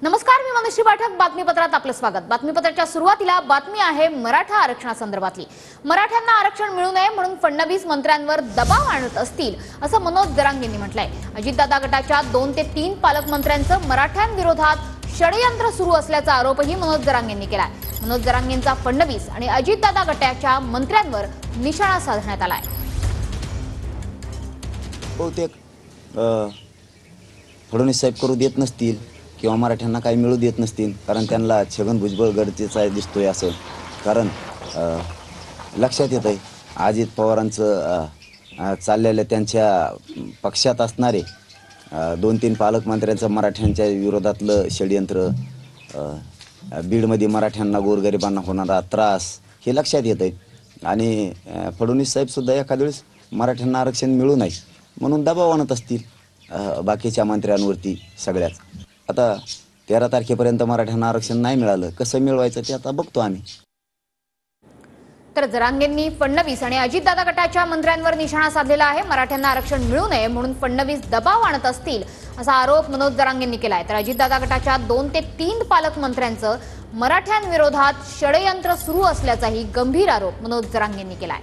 नमस्कार, मी मनश्री पाठक. बातमीपत्रात आपलं स्वागत. बातमीपत्राच्या सुरुवातीला बातमी आहे मराठा आरक्षणासंदर्भातली. मराठ्यांना आरक्षण मिळू नये म्हणून फडणवीस मंत्र्यांवर दबाव आणत असतील असं मनोज जरांगेंनी म्हटलंय. अजितदादा गटाच्या 2 ते 3 पालकमंत्र्यांचं मराठ्यांविरोधात षडयंत्र सुरू असल्याचा आरोपही मनोज जरांगेंनी केलाय. मनोज जरांगेंचा फडणवीस आणि अजितदादा गटाच्या मंत्र्यांवर निशाणा साधण्यात आलाय. बहुतेक फडणवीस साहेब करू देत नसतील किंवा मराठ्यांना काही मिळू देत नसतील, कारण त्यांना छगन भुजबळ गरजेचा दिसतोय असं. कारण लक्षात येत आहे अजित पवारांचं चाललेलं त्यांच्या पक्षात असणारे 2-3 पालकमंत्र्यांचं मराठ्यांच्या विरोधातलं षडयंत्र, बीडमध्ये मराठ्यांना गोरगरिबांना होणारा त्रास हे लक्षात येत आहे. आणि फडणवीस साहेबसुद्धा एखाद्या वेळेस मराठ्यांना आरक्षण मिळू नये म्हणून दबाव आणत असतील बाकीच्या मंत्र्यांवरती सगळ्याच. आता 13 तारखेपर्यंत मराठ्यांना आरक्षण नाही मिळालं, कसं मिळवायचं ते आता बघतो आम्ही. तर जरांगेंनी फडणवीस आणि अजितदादा गटाच्या मंत्र्यांवर निशाणा साधलेला आहे. मराठ्यांना आरक्षण मिळू नये म्हणून फडणवीस दबाव आणत असतील असा आरोप मनोज जरांगेंनी केलाय. तर अजितदादा गटाच्या 2 ते 3 पालकमंत्र्यांचं मराठ्यांविरोधात षडयंत्र सुरू असल्याचाही गंभीर आरोप मनोज जरांगेंनी केलाय.